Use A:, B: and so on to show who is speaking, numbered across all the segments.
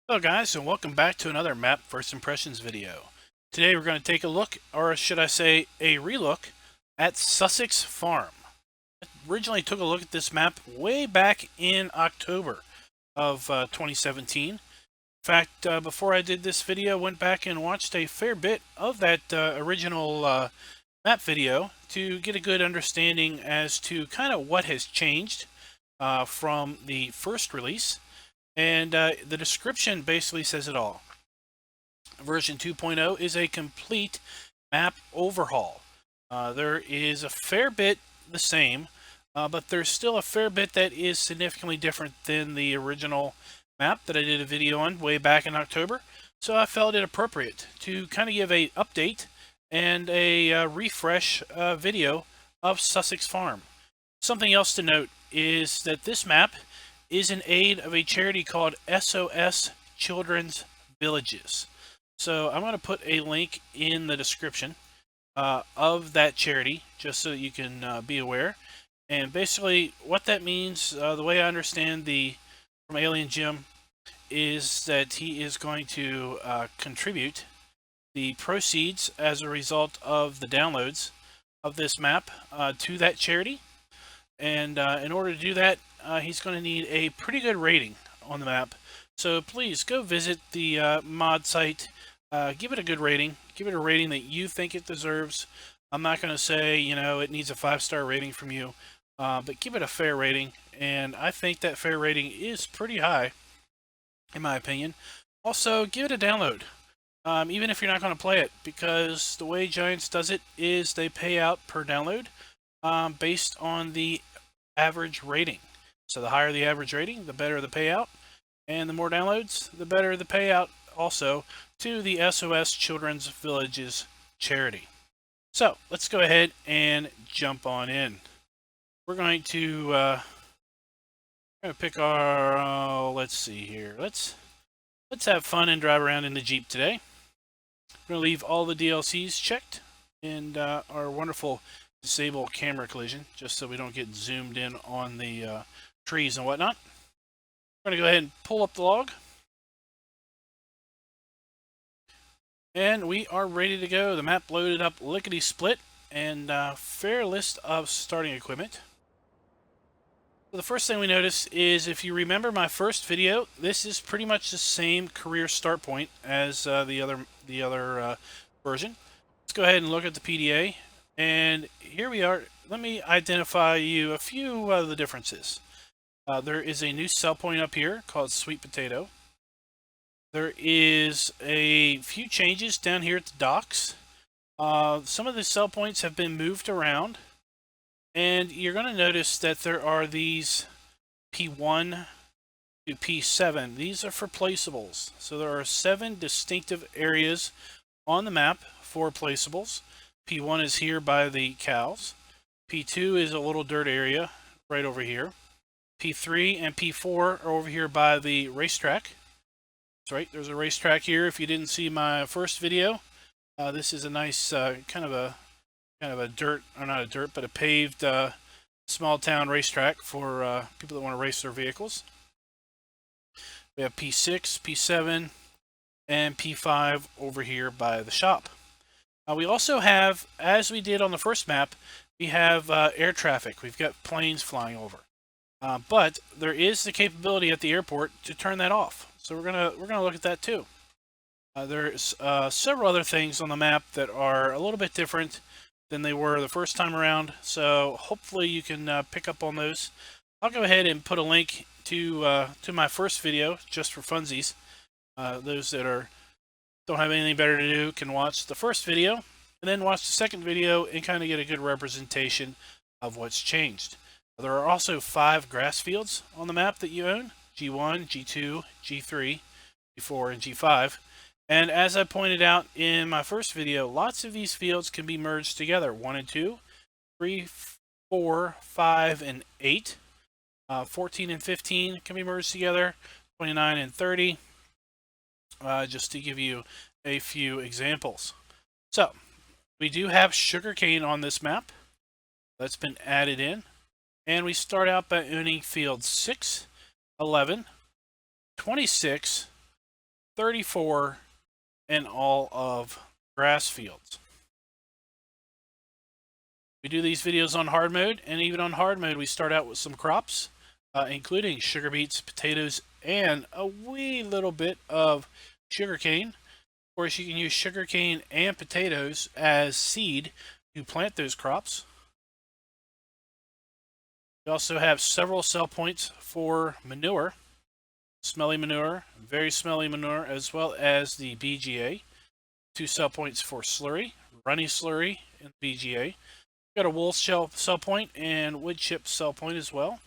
A: Hello guys, and welcome back to another map first impressions video. Today we're going to take a look, or should I say a relook, at Sussex Farm. I originally took a look at this map way back in October of 2017. In fact, before I did this video, I went back and watched a fair bit of that original map video to get a good understanding as to kind of what has changed from the first release. And the description basically says it all. Version 2.0 is a complete map overhaul. There is a fair bit the same, but there's still a fair bit that is significantly different than the original map that I did a video on way back in October. So I felt it appropriate to kind of give a update and a refresh video of Sussex Farm. Something else to note is that this map is in aid of a charity called SOS Children's Villages. So I'm going to put a link in the description of that charity, just so you can be aware. And basically what that means, the way I understand from Alien Jim, is that he is going to contribute the proceeds as a result of the downloads of this map to that charity. And in order to do that, he's going to need a pretty good rating on the map. So please go visit the mod site, give it a good rating, give it a rating that you think it deserves. I'm not going to say, it needs a 5-star rating from you, but give it a fair rating. And I think that fair rating is pretty high, in my opinion. Also, give it a download, even if you're not going to play it, because the way Giants does it is they pay out per download based on the average rating. So the higher the average rating, the better the payout, and the more downloads, the better the payout also to the SOS Children's Villages charity. So let's go ahead and jump on in. We're going to pick our, let's see here. Let's have fun and drive around in the Jeep today. We're going to leave all the DLCs checked and our wonderful disable camera collision, just so we don't get zoomed in on the trees and whatnot. We're going to go ahead and pull up the log. And we are ready to go. The map loaded up lickety-split, and fair list of starting equipment. So the first thing we notice is, if you remember my first video, this is pretty much the same career start point as the other version. Let's go ahead and look at the PDA. And here we are. Let me identify you a few of the differences. There is a new sell point up here called Sweet Potato. There is a few changes down here at the docks. Some of the sell points have been moved around. And you're going to notice that there are these P1 to P7. These are for placeables. So there are 7 distinctive areas on the map for placeables. P1 is here by the cows. P2 is a little dirt area right over here. P3 and P4 are over here by the racetrack. That's right, there's a racetrack here. If you didn't see my first video, this is a nice kind of a dirt, or not a dirt, but a paved small town racetrack for people that want to race their vehicles. We have P6, P7, and P5 over here by the shop. We also have, as we did on the first map, we have air traffic. We've got planes flying over, but there is the capability at the airport to turn that off. So we're gonna look at that too. There's several other things on the map that are a little bit different than they were the first time around. So hopefully you can pick up on those. I'll go ahead and put a link to my first video just for funsies. Those that don't have anything better to do can watch the first video and then watch the second video and kind of get a good representation of what's changed. There are also 5 grass fields on the map that you own: G1, G2, G3, G4, and G5. And as I pointed out in my first video, lots of these fields can be merged together. 1 and 2, 3, 4, 5, and 8. 14 and 15 can be merged together. 29 and 30. Just to give you a few examples. So, we do have sugarcane on this map. That's been added in. And we start out by owning fields 6, 11, 26, 34 in all of grass fields. We do these videos on hard mode, and even on hard mode we start out with some crops, including sugar beets, potatoes, and a wee little bit of sugarcane. Of course, you can use sugarcane and potatoes as seed to plant those crops. We also have several sell points for manure, smelly manure, very smelly manure, as well as the BGA. 2 sell points for slurry, runny slurry, and BGA. Got a wool sell point and wood chip sell point as well.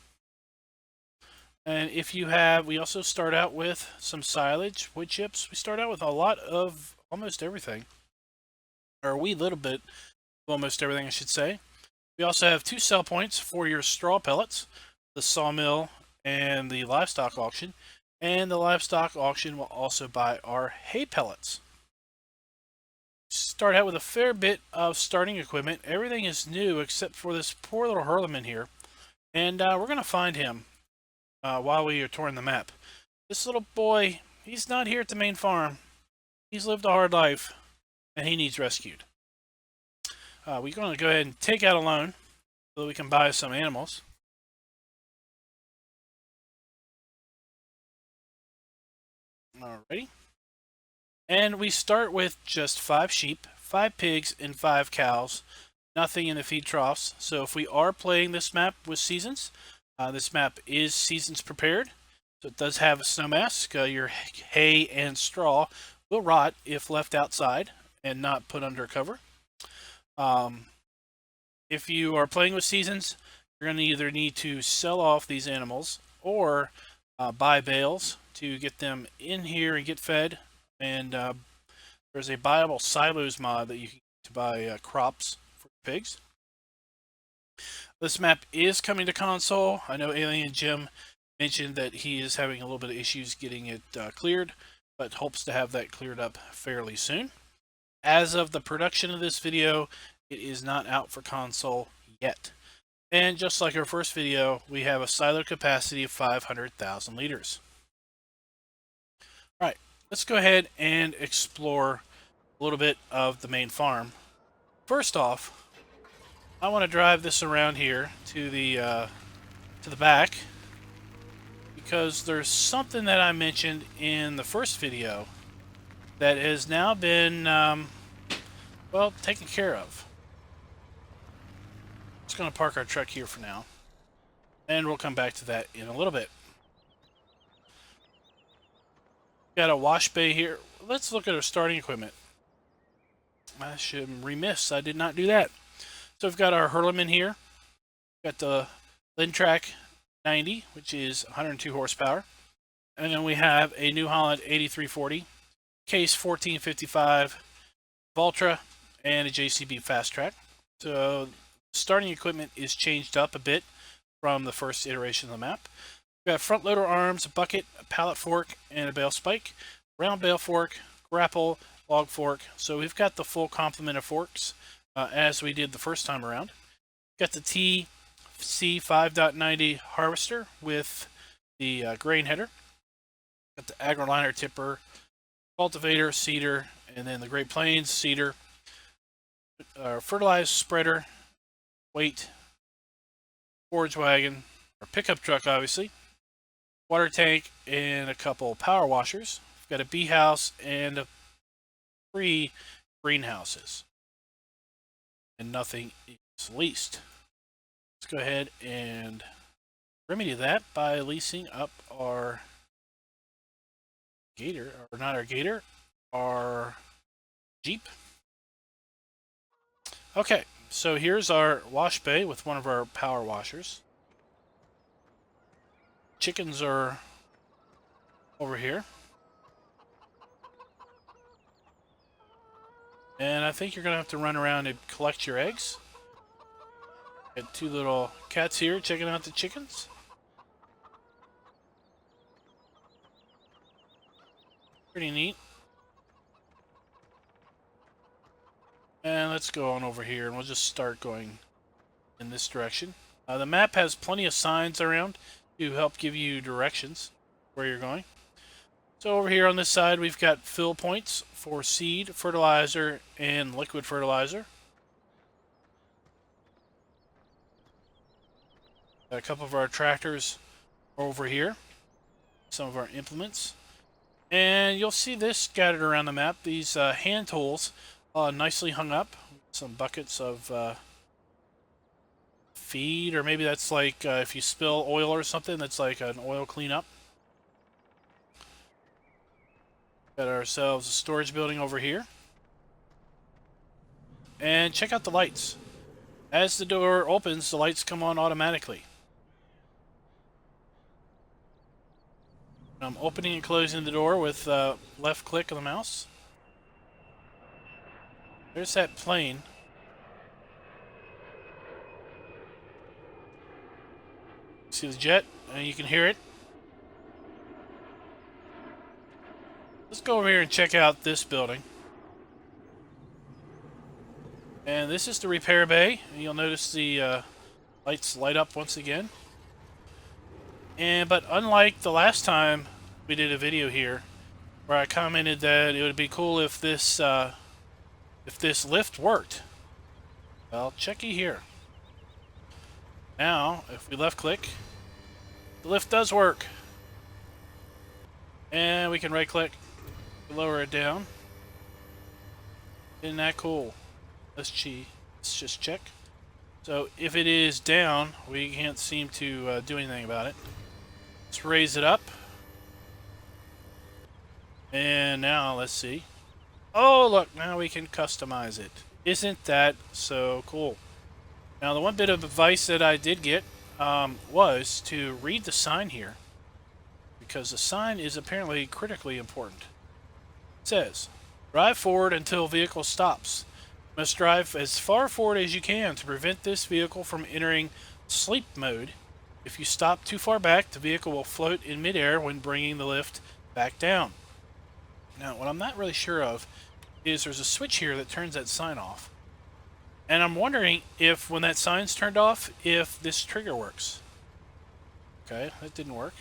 A: And if you have, we also start out with some silage, wood chips. We start out with a lot of almost everything, or a wee little bit of almost everything, I should say. We also have 2 sell points for your straw pellets, the Sawmill and the livestock auction. And the livestock auction will also buy our hay pellets. Start out with a fair bit of starting equipment. Everything is new except for this poor little hurlerman here. And we're going to find him while we are touring the map. This little boy, he's not here at the main farm. He's lived a hard life, and he needs rescued. We're going to go ahead and take out a loan so that we can buy some animals. Alrighty. And we start with just 5 sheep, 5 pigs, and 5 cows. Nothing in the feed troughs. So if we are playing this map with seasons, this map is seasons prepared. So it does have a snow mask. Your hay and straw will rot if left outside and not put under cover. If you are playing with seasons, you're going to either need to sell off these animals or buy bales to get them in here and get fed. And there's a buyable silos mod that you can use to buy crops for pigs. This map is coming to console. I know Alien Jim mentioned that he is having a little bit of issues getting it cleared, but hopes to have that cleared up fairly soon. As of the production of this video, it is not out for console yet. And just like our first video, we have a silo capacity of 500,000 liters. Alright, let's go ahead and explore a little bit of the main farm. First off, I want to drive this around here to the back, because there's something that I mentioned in the first video that has now been, well, taken care of. Just going to park our truck here for now, and we'll come back to that in a little bit. Got a wash bay here. Let's look at our starting equipment. I should remiss. I did not do that. So we've got our hurlerman here. Got the Lintrack 90, which is 102 horsepower. And then we have a New Holland 8340, Case 1455, Valtra, and a JCB Fast Track. So starting equipment is changed up a bit from the first iteration of the map. We've got front loader arms, a bucket, a pallet fork, and a bale spike, round bale fork, grapple, log fork. So we've got the full complement of forks as we did the first time around. Got the TC 5.90 harvester with the grain header. Got the agroliner tipper, cultivator, seeder, and then the Great Plains seeder. Fertilized spreader, weight, forage wagon, or pickup truck obviously, water tank, and a couple power washers. We've got a bee house and 3 greenhouses. And nothing is leased. Let's go ahead and remedy that by leasing up our gator, or not our gator, our Jeep. Okay, so here's our wash bay with one of our power washers. Chickens are over here. And I think you're going to have to run around and collect your eggs. Got 2 little cats here checking out the chickens. Pretty neat. And let's go on over here and we'll just start going in this direction. The map has plenty of signs around to help give you directions where you're going. So over here on this side, we've got fill points for seed, fertilizer, and liquid fertilizer. Got a couple of our tractors over here, some of our implements. And you'll see this scattered around the map. These hand tools nicely hung up. Some buckets of feed, or maybe that's like if you spill oil or something, that's like an oil cleanup. Got ourselves a storage building over here. And check out the lights. As the door opens, the lights come on automatically. I'm opening and closing the door with left click of the mouse. There's that plane. See the jet? And you can hear it. Let's go over here and check out this building. And this is the repair bay. And you'll notice the lights light up once again. But unlike the last time we did a video here, where I commented that it would be cool if this lift worked. Well, checky here. Now, if we left click, the lift does work. And we can right click to lower it down. Isn't that cool? Let's just check. So if it is down, we can't seem to do anything about it. Let's raise it up. And now let's see. Oh, look, now we can customize it. Isn't that so cool? Now, the one bit of advice that I did get was to read the sign here, because the sign is apparently critically important. It says, drive forward until vehicle stops. You must drive as far forward as you can to prevent this vehicle from entering sleep mode. If you stop too far back, the vehicle will float in midair when bringing the lift back down. Now, what I'm not really sure of is there's a switch here that turns that sign off. And I'm wondering if, when that sign's turned off, if this trigger works. Okay, that didn't work.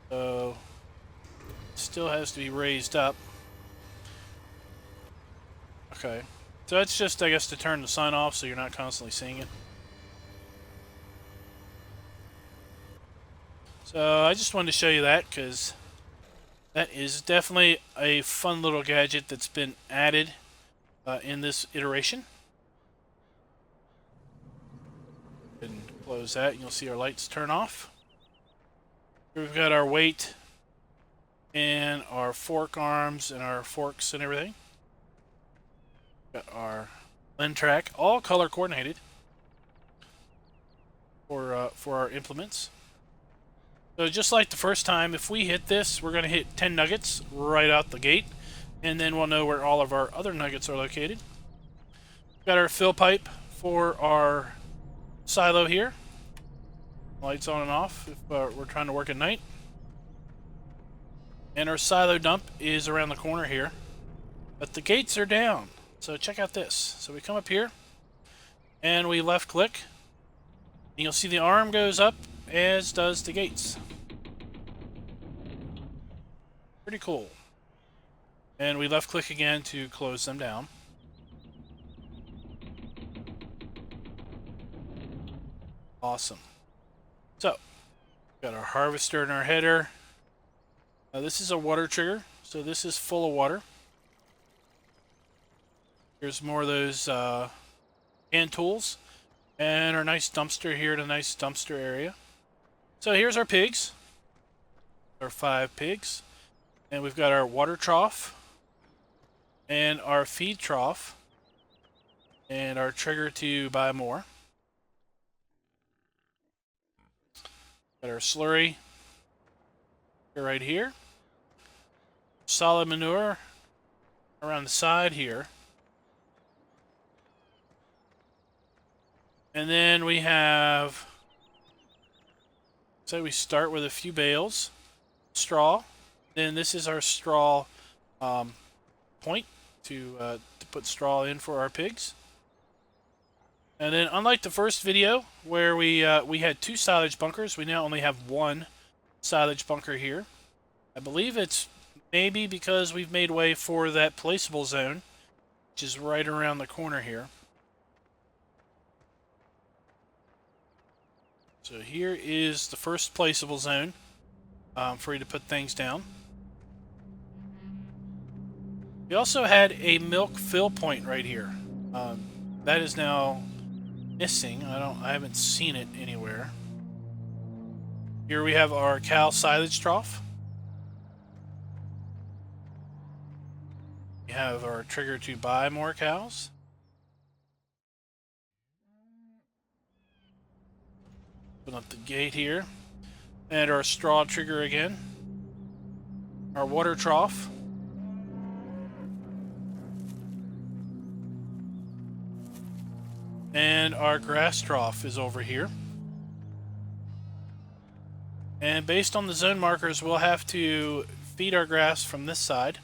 A: So, it still has to be raised up. Okay. So that's just, I guess, to turn the sign off so you're not constantly seeing it. So I just wanted to show you that, because that is definitely a fun little gadget that's been added in this iteration. And close that, and you'll see our lights turn off. We've got our weight and our fork arms and our forks and everything. Got our lens track, all color coordinated for our implements. So just like the first time, if we hit this, we're going to hit 10 nuggets right out the gate, and then we'll know where all of our other nuggets are located. Got our fill pipe for our silo here. Lights on and off if we're trying to work at night. And our silo dump is around the corner here. But the gates are down. So check out this. So we come up here, and we left click. And you'll see the arm goes up, as does the gates. Pretty cool. And we left click again to close them down. Awesome. So, got our harvester and our header. Now this is a water trigger, so this is full of water. Here's more of those hand tools. And our nice dumpster here, the nice dumpster area. So here's our pigs. Our 5 pigs. And we've got our water trough. And our feed trough. And our trigger to buy more. Got our slurry right here. Solid manure around the side here. And then we have, so we start with a few bales, straw. Then this is our straw point to put straw in for our pigs. And then, unlike the first video where we had 2 silage bunkers, we now only have 1 silage bunker here. I believe it's maybe because we've made way for that placeable zone, which is right around the corner here. So here is the first placeable zone for you to put things down. We also had a milk fill point right here. That is now missing. I haven't seen it anywhere. Here we have our cow silage trough. We have our trigger to buy more cows. Open up the gate here. And our straw trigger again. Our water trough. And our grass trough is over here. And based on the zone markers, we'll have to feed our grass from this side.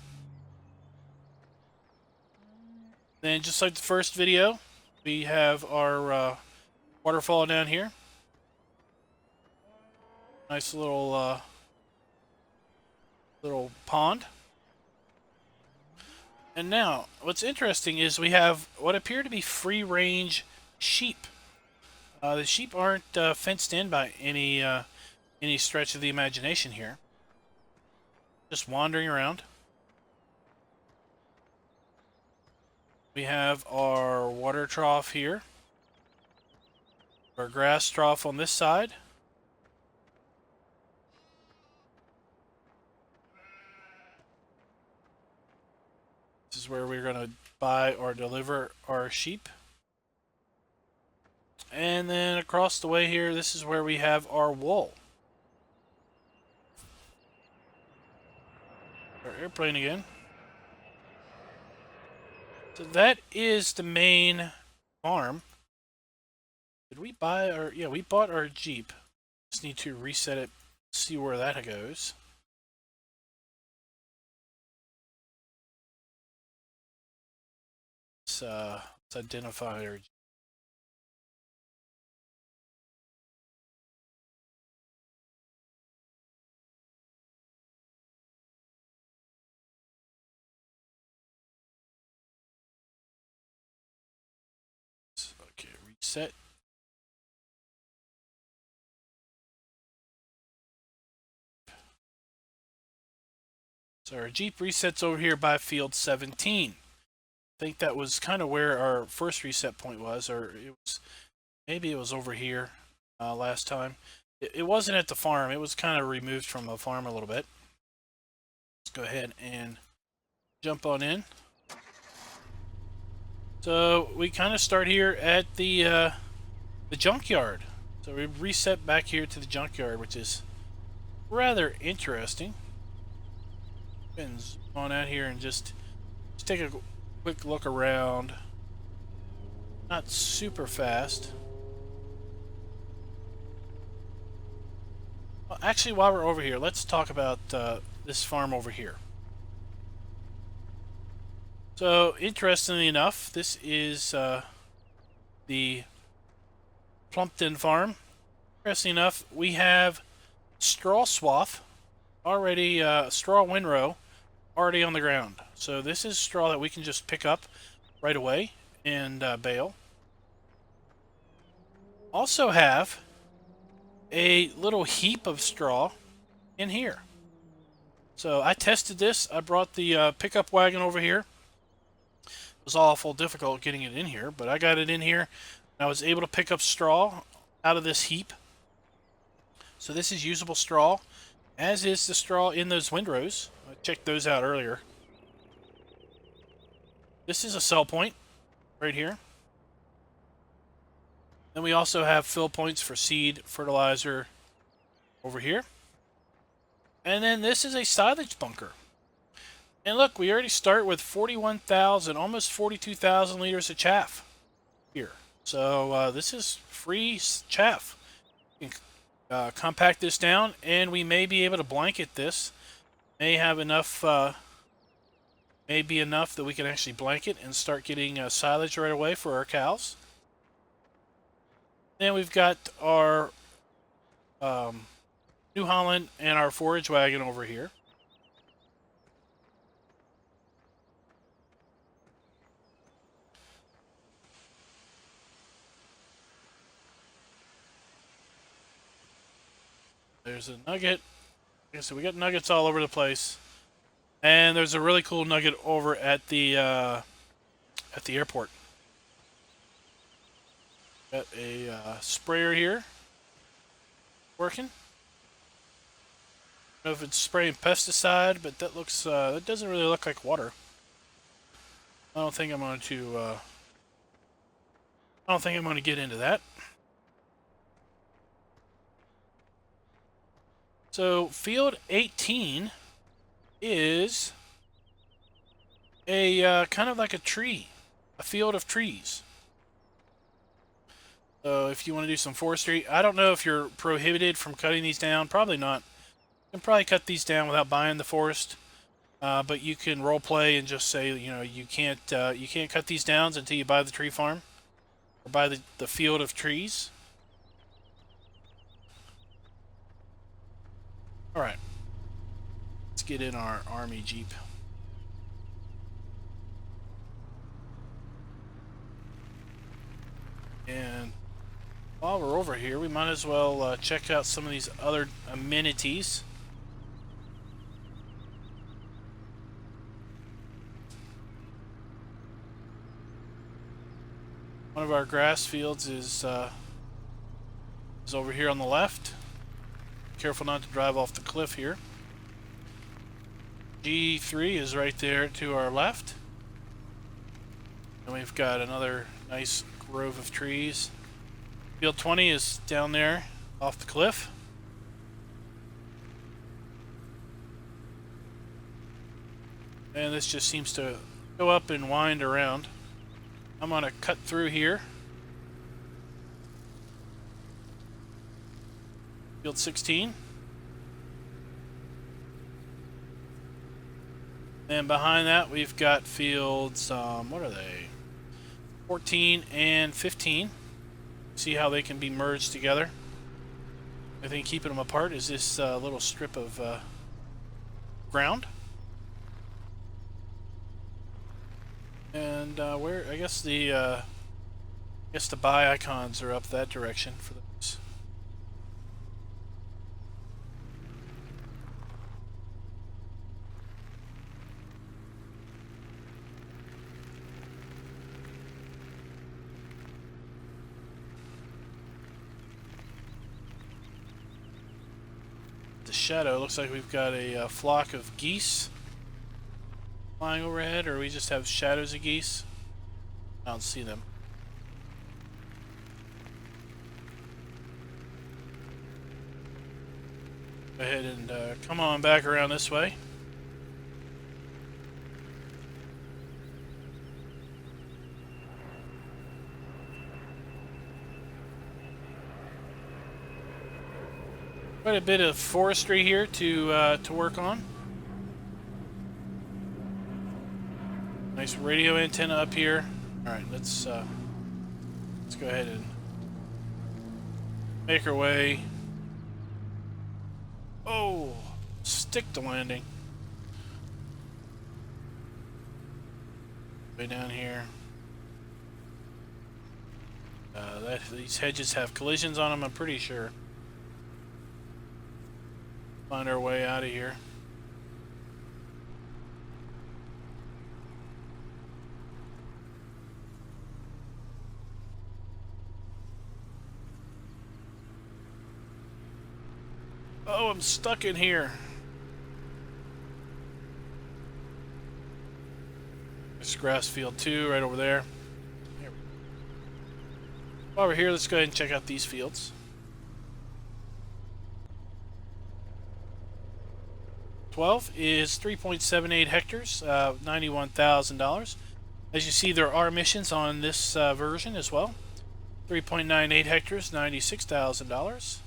A: Then, just like the first video, we have our waterfall down here. Nice little little pond. And now, what's interesting is we have what appear to be free-range sheep. The sheep aren't fenced in by any stretch of the imagination here. Just wandering around. We have our water trough here. Our grass trough on this side. This is where we're going to buy or deliver our sheep. And then across the way here, this is where we have our wool. Our airplane again. So that is the main farm. Did we buy our... Yeah, we bought our Jeep. Just need to reset it, see where that goes. Let's identify our Jeep. Okay, reset. So our Jeep resets over here by field 17. I think that was kind of where our first reset point was, or it was, maybe it was over here last time. It wasn't at the farm. It was kind of removed from the farm a little bit. Let's go ahead and jump on in. So we kind of start here at the junkyard. So we reset back here to the junkyard, which is rather interesting. And zoom on out here and just take a quick look around. Not super fast. Well, actually, while we're over here, let's talk about this farm over here. So, interestingly enough, this is the Plumpton farm. Interestingly enough, we have straw swath already, straw windrow already on the ground. So this is straw that we can just pick up right away and bale. Also have a little heap of straw in here. So I tested this. I brought the pickup wagon over here. It was awful difficult getting it in here, but I got it in here. And I was able to pick up straw out of this heap. So this is usable straw, as is the straw in those windrows. I checked those out earlier. This is a sell point right here. Then we also have fill points for seed, fertilizer over here. And then this is a silage bunker. And look, we already start with 41,000, almost 42,000 liters of chaff here. So this is free chaff. You can compact this down, and we may be able to blanket this. May have enough, may be enough that we can actually blanket and start getting silage right away for our cows. Then we've got our New Holland and our forage wagon over here. There's a nugget. Okay, so we got nuggets all over the place. And there's a really cool nugget over at the airport. Got a sprayer here working. I don't know if it's spraying pesticide, but that looks that doesn't really look like water. I don't think I'm going to get into that. So field 18 is a kind of like a tree, a field of trees. So if you want to do some forestry, I don't know if you're prohibited from cutting these down. Probably not. You can probably cut these down without buying the forest. But you can role play and just say, you know, you can't cut these down until you buy the tree farm or buy the field of trees. All right, let's get in our army jeep. And while we're over here, we might as well check out some of these other amenities. One of our grass fields is over here on the left. Careful not to drive off the cliff here. G3 is right there to our left. And we've got another nice grove of trees. Field 20 is down there off the cliff. And this just seems to go up and wind around. I'm going to cut through here. Field 16. And behind that we've got fields, what are they? 14 and 15. See how they can be merged together. I think keeping them apart is this little strip of ground. And where I guess the buy icons are up that direction for those. The shadow looks like we've got a flock of geese flying overhead, or we just have shadows of geese. I don't see them. Go ahead and come on back around this way. Quite a bit of forestry here to work on. Nice radio antenna up here. All right, let's go ahead and make our way. Oh, stick to landing. Way down here. These hedges have collisions on them, I'm pretty sure. Find our way out of here. Oh, I'm stuck in here. There's grass field 2 right over there. While we're here, let's go ahead and check out these fields. 12 is 3.78 hectares, $91,000. As you see, there are emissions on this version as well. 3.98 hectares, $96,000.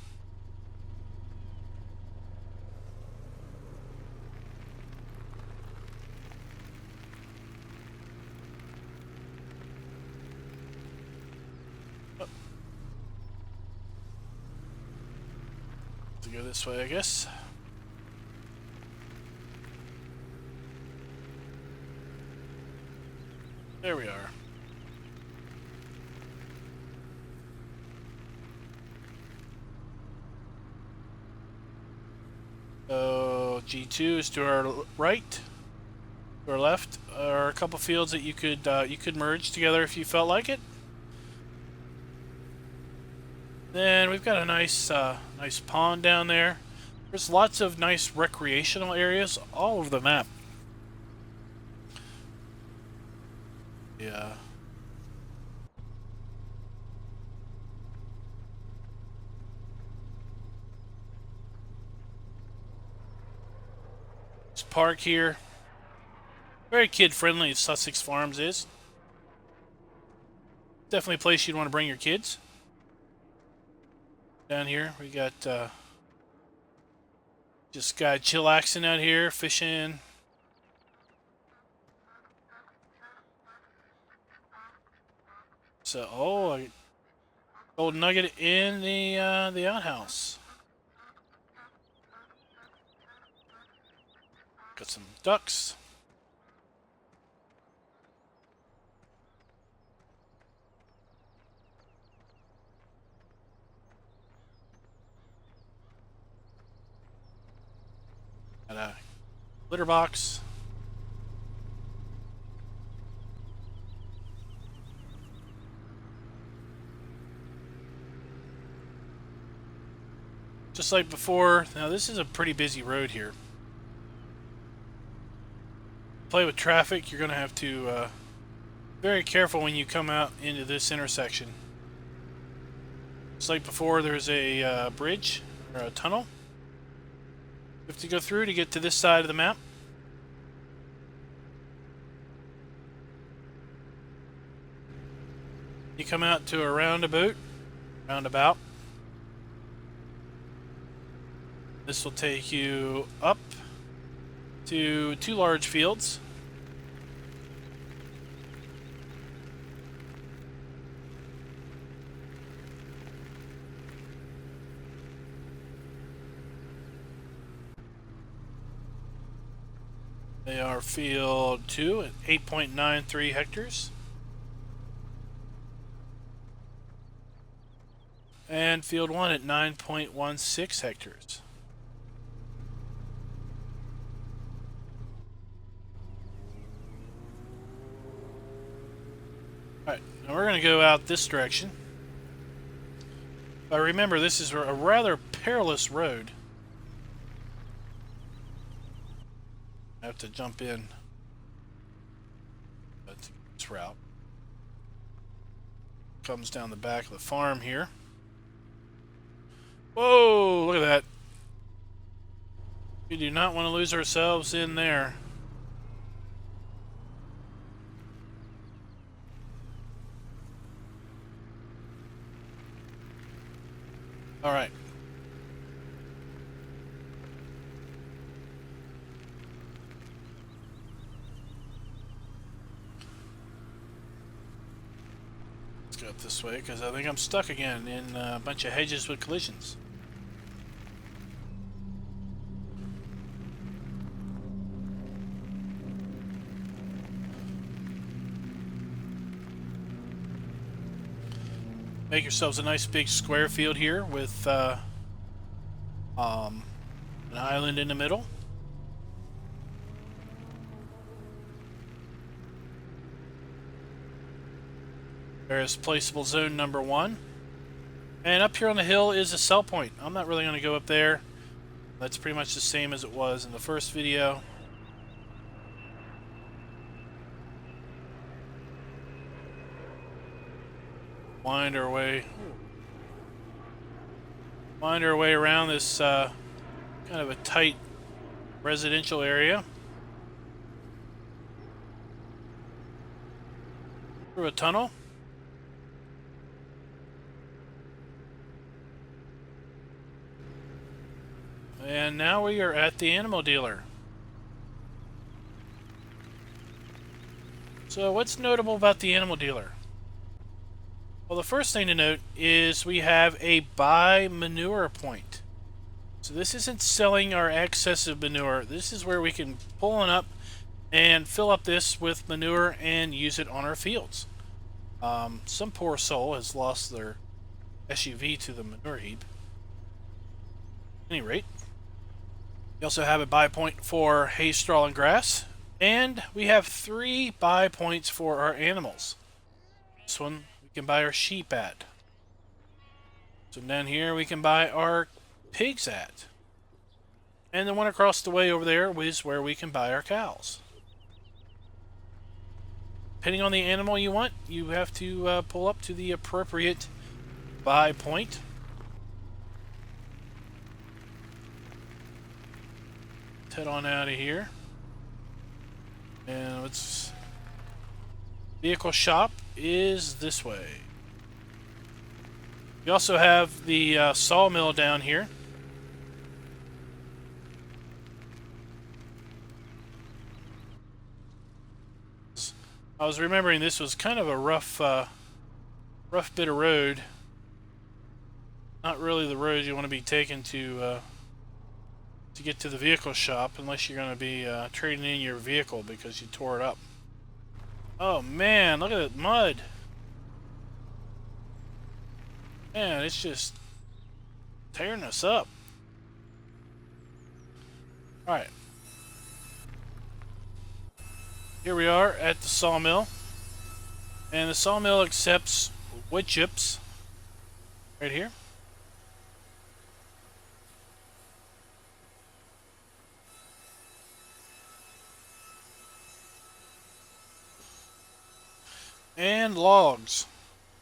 A: To go this way, I guess. There we are. So G2 is to our right, to our left. Are a couple fields that you could merge together if you felt like it. Then we've got a nice nice pond down there. There's lots of nice recreational areas all over the map. Yeah. This park here. Very kid-friendly, Sussex Farms is. Definitely a place you'd want to bring your kids. Down here, we got just got chillaxing out here, fishing. So, oh, old nugget in the outhouse. Got some ducks. Got a litter box. Just like before, now this is a pretty busy road here. Play with traffic, you're going to have to be very careful when you come out into this intersection. Just like before, there's a bridge or a tunnel you have to go through to get to this side of the map. You come out to a roundabout. This will take you up to 2 large fields. They are field 2 at 8.93 hectares. And field 1 at 9.16 hectares. Alright, now we're going to go out this direction. But remember, this is a rather perilous road. I have to jump in to this route. Comes down the back of the farm here. Whoa, look at that. We do not want to lose ourselves in there. All right. Let's go up this way because I think I'm stuck again in a bunch of hedges with collisions. Make yourselves a nice big square field here with an island in the middle. There's placeable zone number 1. And up here on the hill is a sell point. I'm not really going to go up there. That's pretty much the same as it was in the first video. Wind our way around this kind of a tight residential area. Through a tunnel. And now we are at the animal dealer. So what's notable about the animal dealer? Well, the first thing to note is we have a buy manure point. So this isn't selling our excessive manure. This is where we can pull on up and fill up this with manure and use it on our fields. Some poor soul has lost their SUV to the manure heap. At any rate, We also have a buy point for hay, straw, and grass. And we have 3 buy points for our animals. This one we can buy our sheep at. So down here we can buy our pigs at. And the one across the way over there is where we can buy our cows. Depending on the animal you want, you have to pull up to the appropriate buy point. Let's head on out of here. And let's... Vehicle shop is this way. We also have the sawmill down here. I was remembering this was kind of a rough bit of road. Not really the road you want to be taking to get to the vehicle shop, unless you're going to be trading in your vehicle because you tore it up. Oh man, look at that mud. Man, it's just tearing us up. Alright. Here we are at the sawmill. And the sawmill accepts wood chips. Right here. And logs.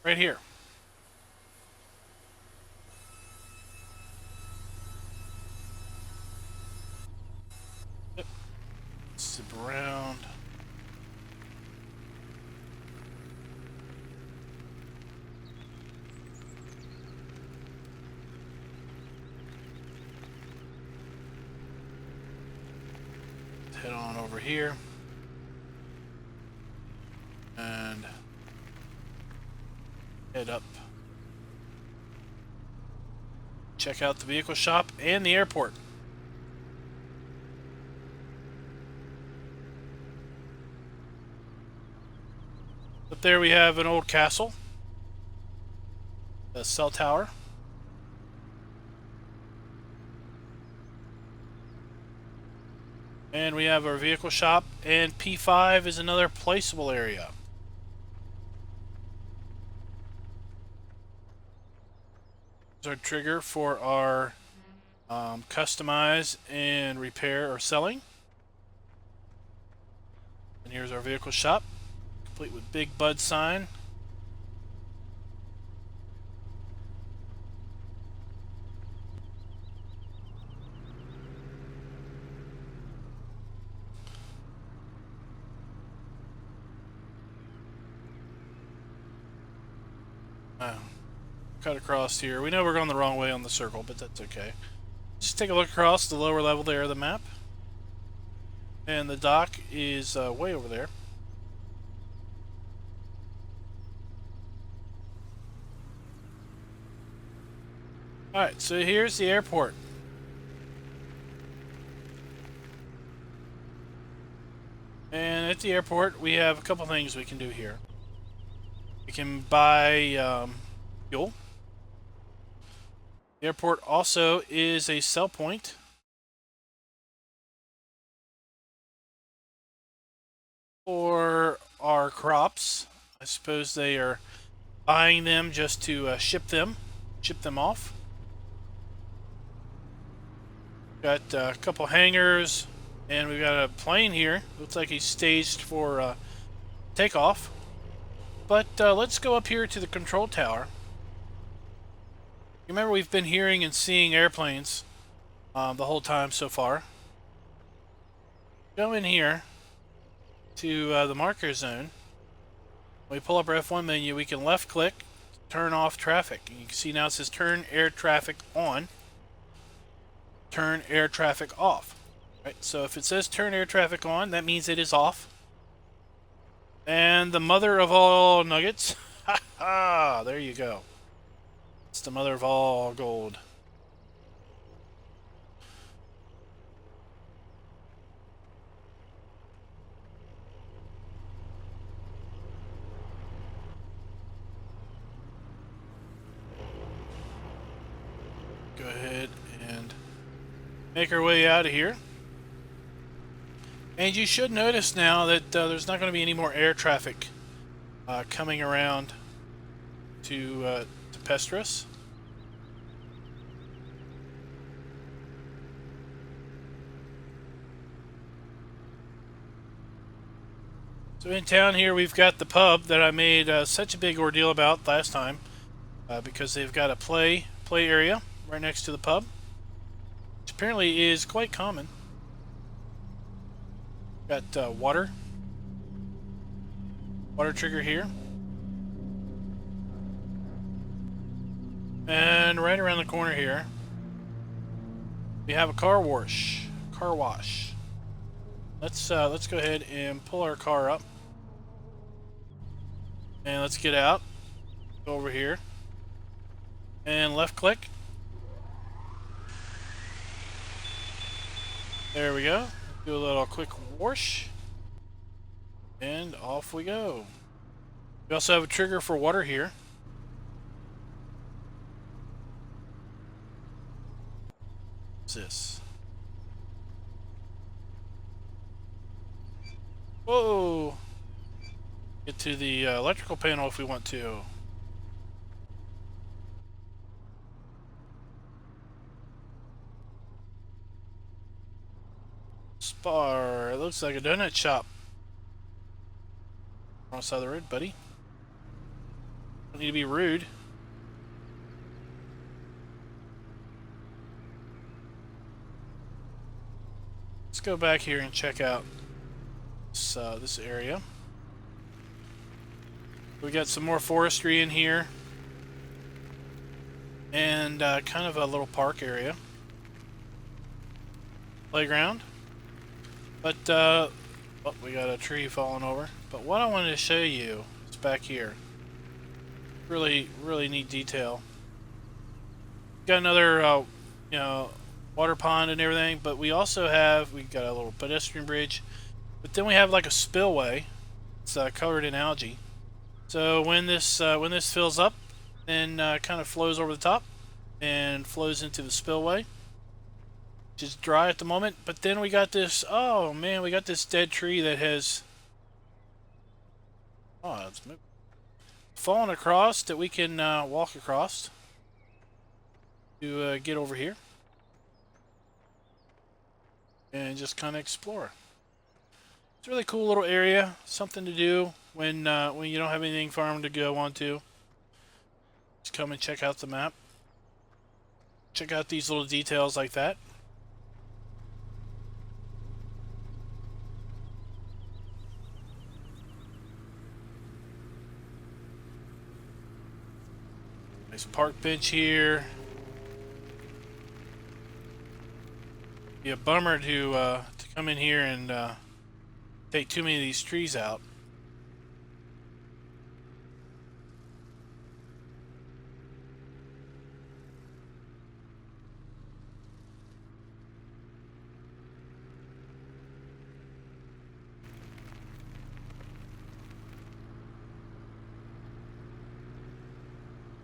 A: Right here. Yep. Zip around. Head on over here. And head up. Check out the vehicle shop and the airport. Up there we have an old castle. A cell tower. And we have our vehicle shop, and P5 is another placeable area. Our trigger for our customize and repair or selling. And here's our vehicle shop, complete with big bud sign. Cut across here. We know we're going the wrong way on the circle, but that's okay. Just take a look across the lower level there of the map. And the dock is way over there. Alright, so here's the airport. And at the airport, we have a couple things we can do here. We can buy fuel. The airport also is a sell point. For our crops. I suppose they are buying them just to ship them off. Got a couple hangars, and we've got a plane here. Looks like he's staged for takeoff. But let's go up here to the control tower. Remember, we've been hearing and seeing airplanes the whole time so far. Go in here to the marker zone. When we pull up our F1 menu, we can left click, turn off traffic. And you can see now it says turn air traffic on, turn air traffic off. Right? So if it says turn air traffic on, that means it is off. And the mother of all nuggets, ha ha, there you go. It's the mother of all gold. Go ahead and make our way out of here. And you should notice now that there's not going to be any more air traffic coming around to pester us. So in town here we've got the pub that I made such a big ordeal about last time because they've got a play area right next to the pub, which apparently is quite common. Got water trigger here, and right around the corner here we have a car wash. Let's go ahead and pull our car up. And let's get out. Go over here. And left click. There we go. Do a little quick wash. And off we go. We also have a trigger for water here. What's this? Whoa! Get to the electrical panel if we want to. Spar. It looks like a donut shop. Wrong side of the road, buddy. Don't need to be rude. Let's go back here and check out this area. We got some more forestry in here, and kind of a little park area, playground. But oh, we got a tree falling over. But what I wanted to show you is back here. Really neat detail. Got another you know, water pond and everything, but we got a little pedestrian bridge. But then we have like a spillway. It's covered in algae. So when this fills up, then kind of flows over the top and flows into the spillway, which is dry at the moment. But then we got this. Oh man, we got this dead tree that has it's fallen across that we can walk across to get over here and just kind of explore. It's a really cool little area, something to do when you don't have anything farm to go on to. Just come and check out the map. Check out these little details like that. Nice park bench here. Be a bummer to come in here and take too many of these trees out.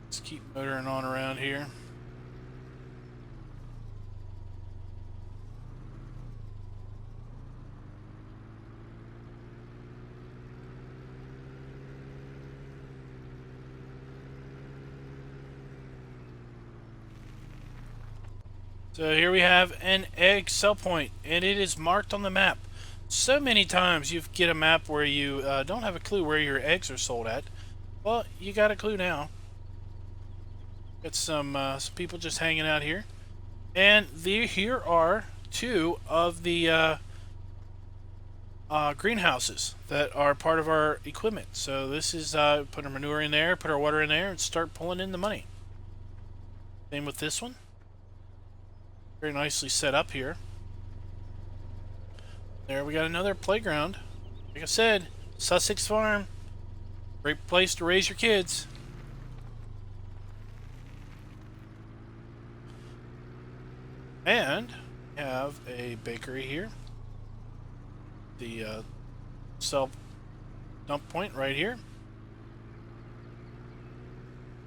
A: Let's keep motoring on around here. So here we have an egg sell point, and it is marked on the map. So many times you get a map where you don't have a clue where your eggs are sold at. Well, you got a clue now. Got some people just hanging out here, and here are two of the greenhouses that are part of our equipment. So this is put our manure in there, put our water in there, and start pulling in the money. Same with this one. Very nicely set up here. There we got another playground. Like I said, Sussex Farm. Great place to raise your kids. And we have a bakery here. The self dump point right here.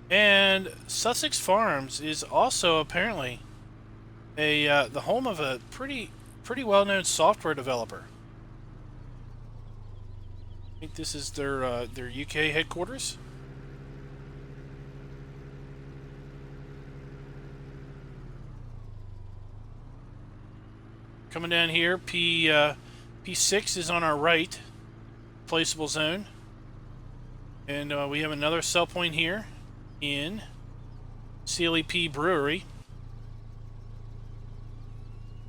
A: And Sussex Farms is also apparently the home of a pretty well-known software developer. I think this is their UK headquarters. Coming down here, P6 is on our right, placeable zone. And we have another sell point here in Silage Pit Brewery.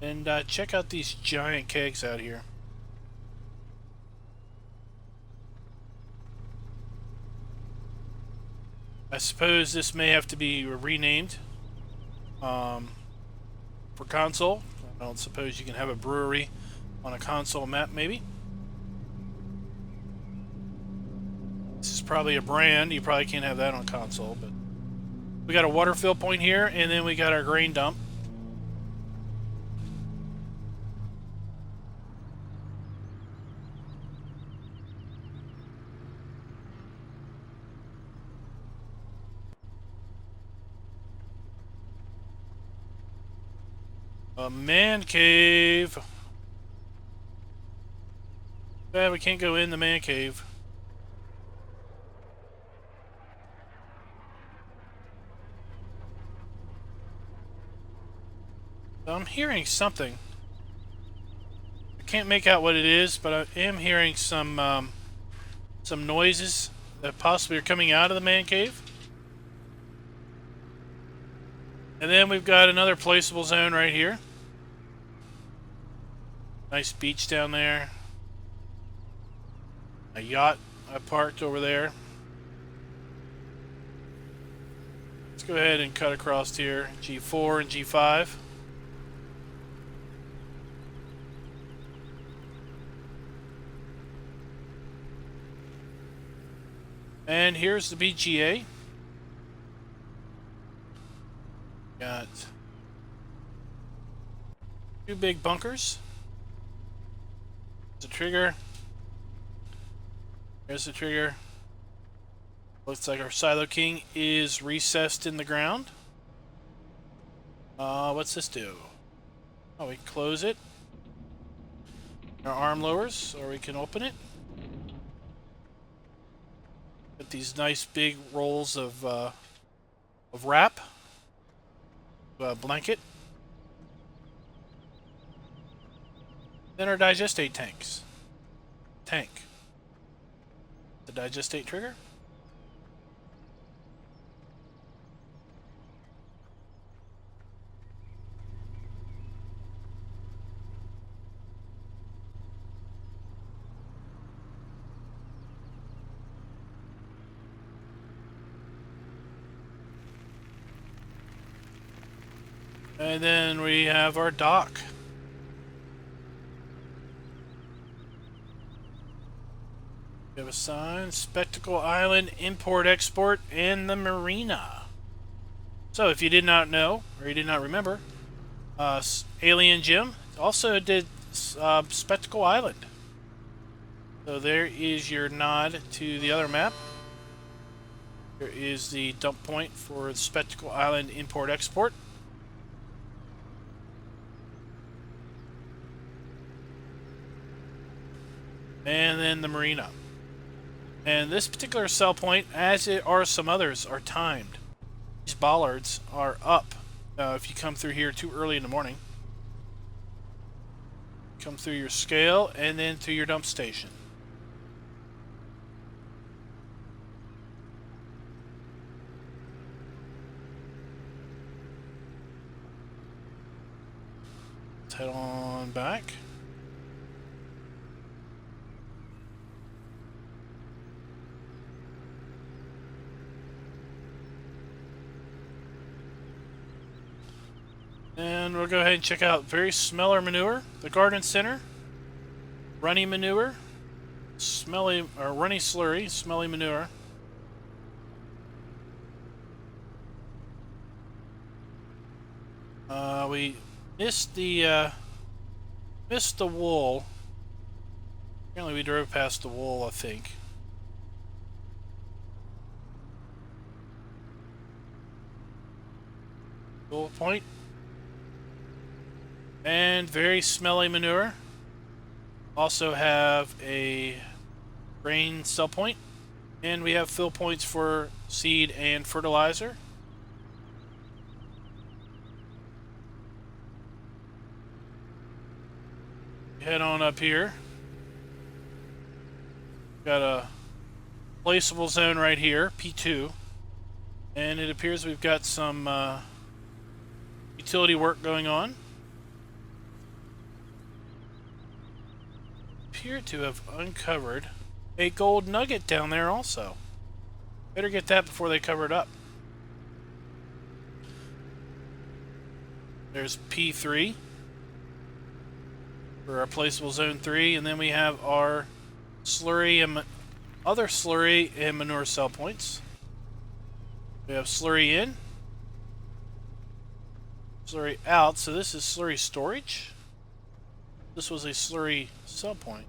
A: And check out these giant kegs out here. I suppose this may have to be renamed for console. I don't suppose you can have a brewery on a console map, maybe. This is probably a brand. You probably can't have that on console, but we got a water fill point here, and then we got our grain dump. A man cave. Yeah, we can't go in the man cave. I'm hearing something. I can't make out what it is, but I am hearing some noises that possibly are coming out of the man cave. And then we've got another placeable zone right here. Nice beach down there. A yacht I parked over there. Let's go ahead and cut across here. G4 and G5. And here's the BGA. Got two big bunkers. There's the trigger. There's the trigger. Looks like our Silo King is recessed in the ground. What's this do? Oh, we can close it. Our arm lowers, or we can open it. Got these nice big rolls of wrap. Blanket. Then our digestate tanks. The digestate trigger. And then we have our dock. We have a sign, Spectacle Island, Import Export, and the Marina. So if you did not know, or you did not remember, Alien Jim also did Spectacle Island. So there is your nod to the other map. Here is the dump point for Spectacle Island Import Export. And then the marina. And this particular sell point, as it are some others, are timed. These bollards are up if you come through here too early in the morning. Come through your scale and then to your dump station. Let's head on back. And we'll go ahead and check out Very Smeller Manure, the Garden Center, Runny Manure, Smelly or Runny Slurry, Smelly Manure. We missed the wool. Apparently, we drove past the wool, I think. Wool point. And very smelly manure. Also have a grain sell point. And we have fill points for seed and fertilizer. Head on up here. Got a placeable zone right here, P2. And it appears we've got some utility work going on. Appear to have uncovered a gold nugget down there also. Better get that before they cover it up. There's P3 for our placeable zone 3, and then we have our slurry and other slurry and manure sell points. We have slurry in, slurry out, so this is slurry storage. This was a slurry sell point.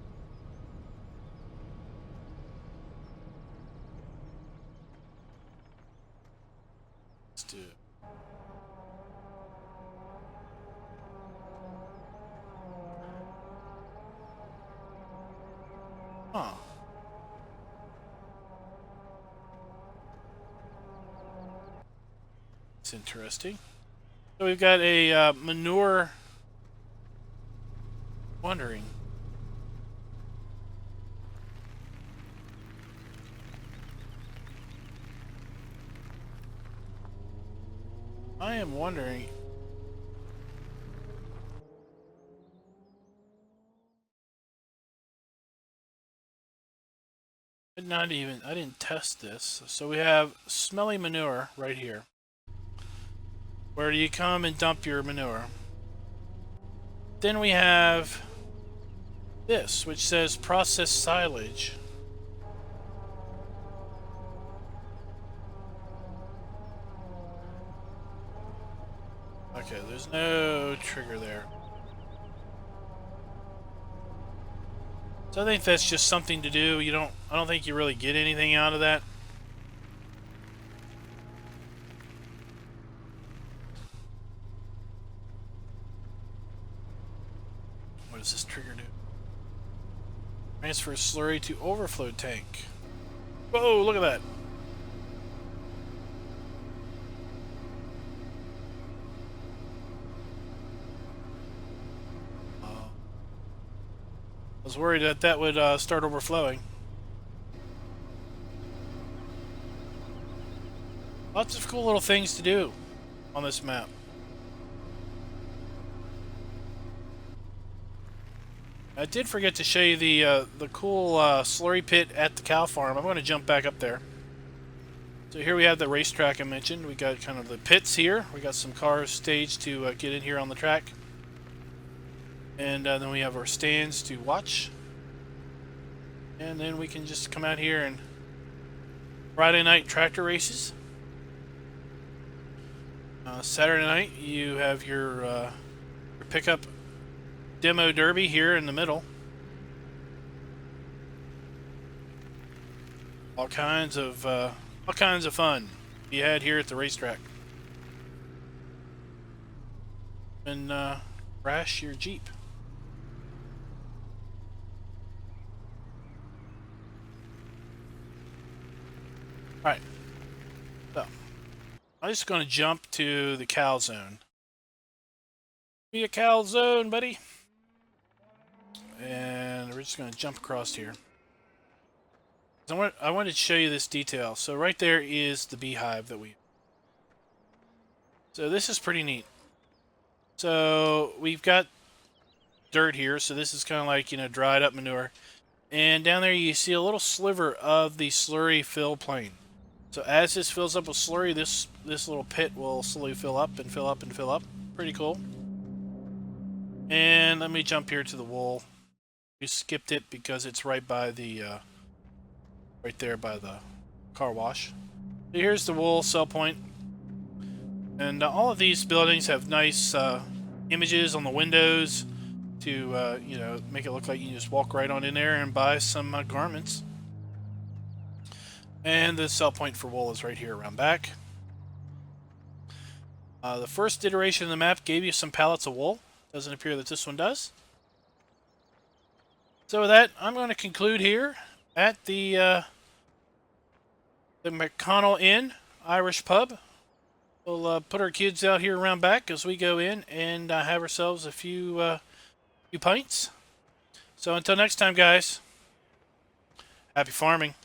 A: Let's do it. Huh. It's interesting. So we've got a manure. Wondering. I am wondering. I didn't test this. So we have smelly manure right here. Where do you come and dump your manure? Then we have this, which says process silage. Okay, there's no trigger there. So I think that's just something to do. I don't think you really get anything out of that. What does this trigger do? Transfer slurry to overflow tank. Whoa, look at that. I was worried that that would start overflowing. Lots of cool little things to do on this map. I did forget to show you the cool slurry pit at the cow farm. I'm going to jump back up there. So here we have the racetrack I mentioned. We got kind of the pits here. We got some cars staged to get in here on the track. And then we have our stands to watch. And then we can just come out here and Friday night tractor races. Saturday night you have your pickup demo derby here in the middle. All kinds of fun you had here at the racetrack. And crash your Jeep. Alright, so I'm just going to jump to the cow zone. Be a cow zone, buddy. And we're just going to jump across here. I wanted to show you this detail. So right there is the beehive that we... So this is pretty neat. So we've got dirt here, so this is kind of like, dried up manure. And down there you see a little sliver of the slurry fill plane. So as this fills up with slurry, this little pit will slowly fill up and fill up and fill up. Pretty cool. And let me jump here to the wool. We skipped it because it's right by the right there by the car wash. So here's the wool sell point. And all of these buildings have nice images on the windows to make it look like you can just walk right on in there and buy some garments. And the sell point for wool is right here around back. The first iteration of the map gave you some pallets of wool. Doesn't appear that this one does. So with that, I'm going to conclude here at the McConnell Inn Irish Pub. We'll put our kids out here around back as we go in and have ourselves a few pints. So until next time, guys, happy farming.